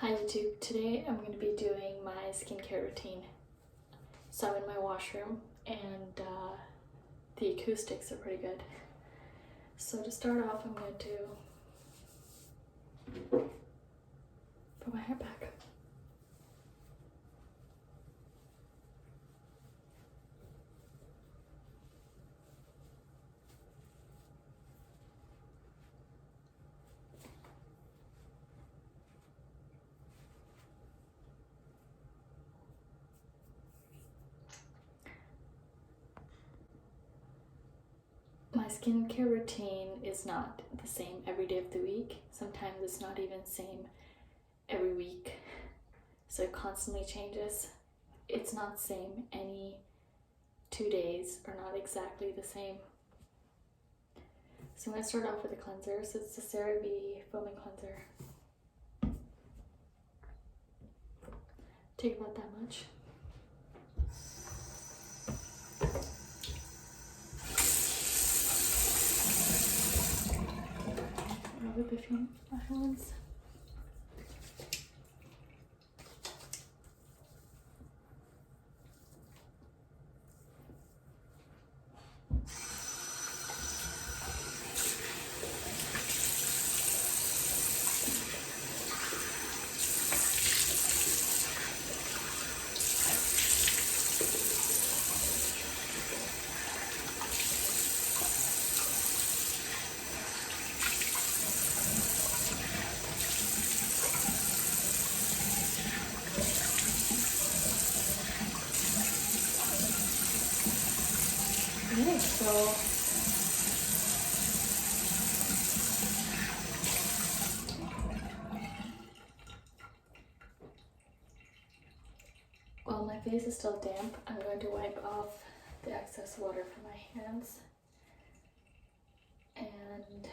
Hi YouTube, today I'm going to be doing my skincare routine. So I'm in my washroom and the acoustics are pretty good. So to start off, I'm going to put my hair back. My skincare routine is not the same every day of the week. Sometimes it's not even the same every week. So it constantly changes. It's not the same any 2 days are not exactly the same. So I'm going to start off with a cleanser. So it's the Cerave foaming cleanser. Take about that much. Rub it between my hands. Okay, so while my face is still damp, I'm going to wipe off the excess water from my hands. And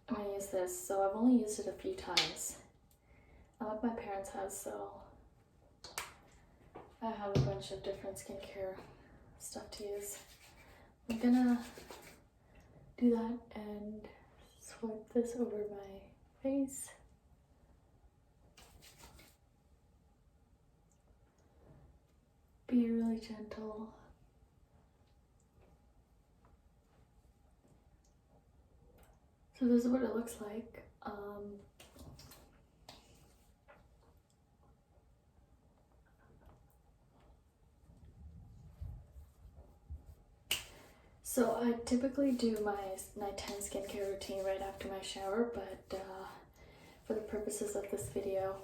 I'm going to use this. So I've only used it a few times. I'm at my parents' house, so I have a bunch of different skincare stuff to use. I'm gonna do that and swipe this over my face. Be really gentle. So this is what it looks like. So I typically do my nighttime skincare routine right after my shower, but for the purposes of this video,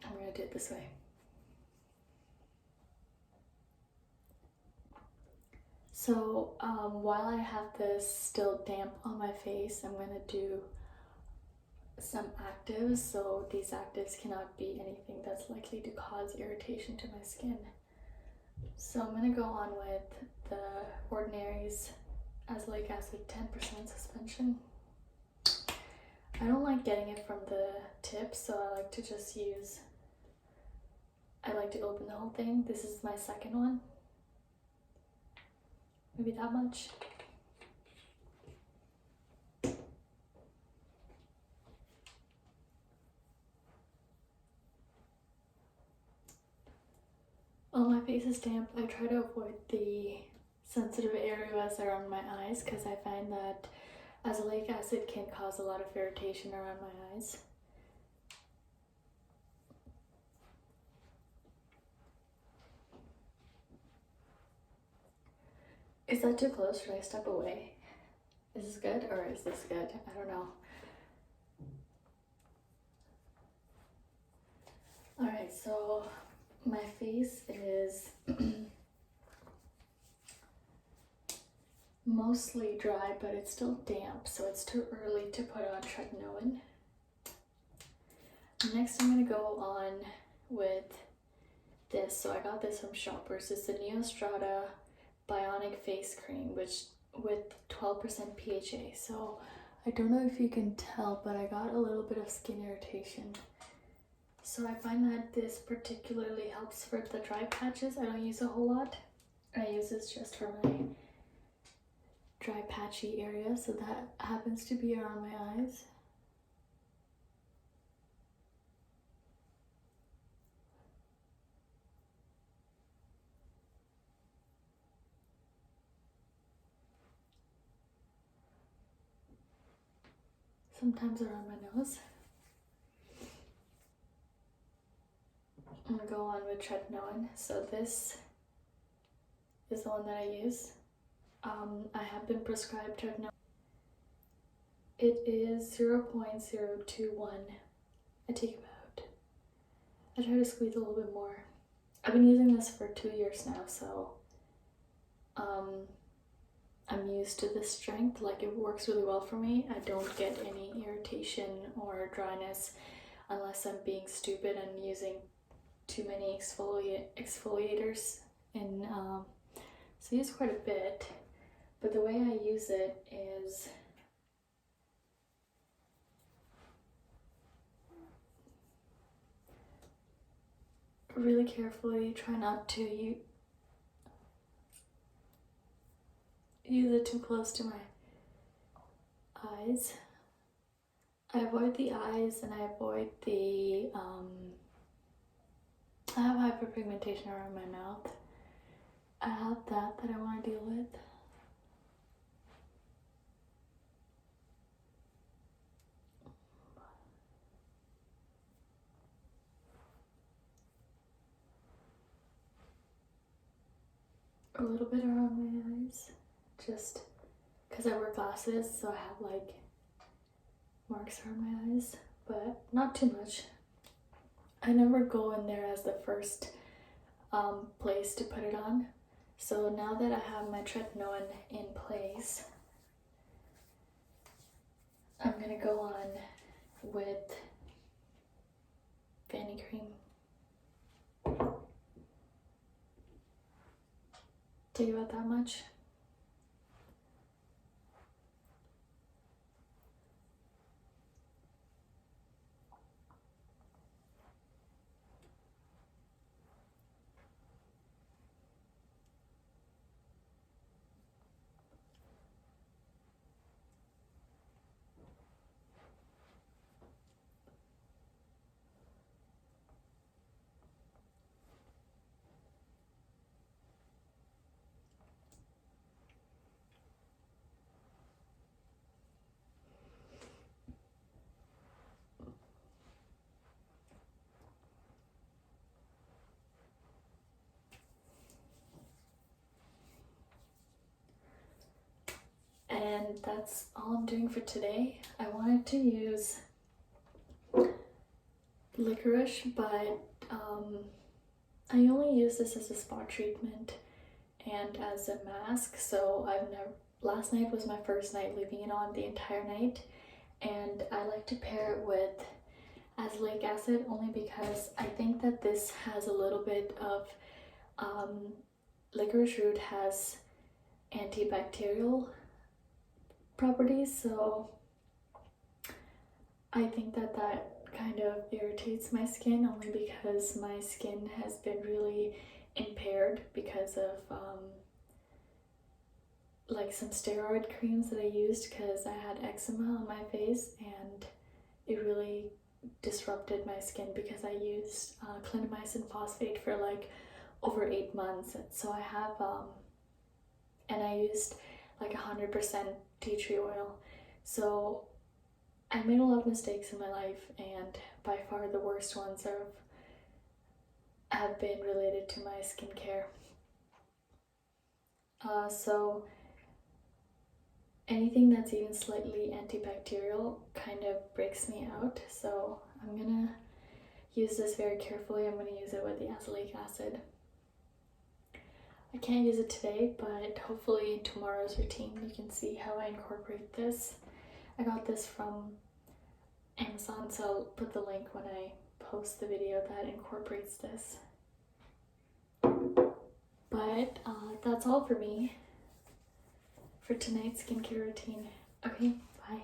I'm going to do it this way. So while I have this still damp on my face, I'm going to do some actives. So these actives cannot be anything that's likely to cause irritation to my skin. So I'm going to go on with the Ordinary Azelaic Acid 10% suspension. I don't like getting it from the tip, so I like to just I like to open the whole thing. This is my second one. Maybe that much. While my face is damp, I try to avoid the sensitive areas around my eyes because I find that azelaic acid can cause a lot of irritation around my eyes. Is that too close? Should I step away? Is this good or is this good? I don't know. Alright, so my face is mostly dry, but it's still damp, so it's too early to put on Tretinoin. Next, I'm going to go on with this. So I got this from Shoppers. It's the Neostrata Bionic face cream, which with 12% PHA. So I don't know if you can tell, but I got a little bit of skin irritation. So I find that this particularly helps for the dry patches. I don't use a whole lot. I use this just for my dry patchy area, so that happens to be around my eyes. Sometimes around my nose. I'm gonna go on with Tretinoin. So this is the one that I use. I have been prescribed Tretinoin. It is 0.021. I take about. I try to squeeze a little bit more. I've been using this for 2 years now, so I'm used to this strength. Like, it works really well for me. I don't get any irritation or dryness unless I'm being stupid and using too many exfoliators. And so I use quite a bit, but the way I use it is really carefully. Try not to use it too close to my eyes. I avoid the eyes, and I avoid the I have hyperpigmentation around my mouth. I have that I want to deal with. A little bit around my eyes, just because I wear glasses, so I have like marks around my eyes, but not too much. I never go in there as the first place to put it on. So now that I have my Tretinoin in place, I'm gonna go on with Vanicream. Take about that much. And that's all I'm doing for today. I wanted to use licorice, but I only use this as a spot treatment and as a mask, so last night was my first night leaving it on the entire night, and I like to pair it with azelaic acid only because I think that this has a little bit of licorice root has antibacterial properties, so I think that kind of irritates my skin, only because my skin has been really impaired because of like some steroid creams that I used, because I had eczema on my face and it really disrupted my skin because I used clindamycin phosphate for like over 8 months. So I have and I used like 100% tea tree oil. So I made a lot of mistakes in my life, and by far the worst ones have been related to my skincare. So anything that's even slightly antibacterial kind of breaks me out. So I'm gonna use this very carefully. I'm gonna use it with the azelaic acid. I can't use it today, but hopefully in tomorrow's routine you can see how I incorporate this. I got this from Amazon, so I'll put the link when I post the video that incorporates this. But that's all for me for tonight's skincare routine. Okay, bye.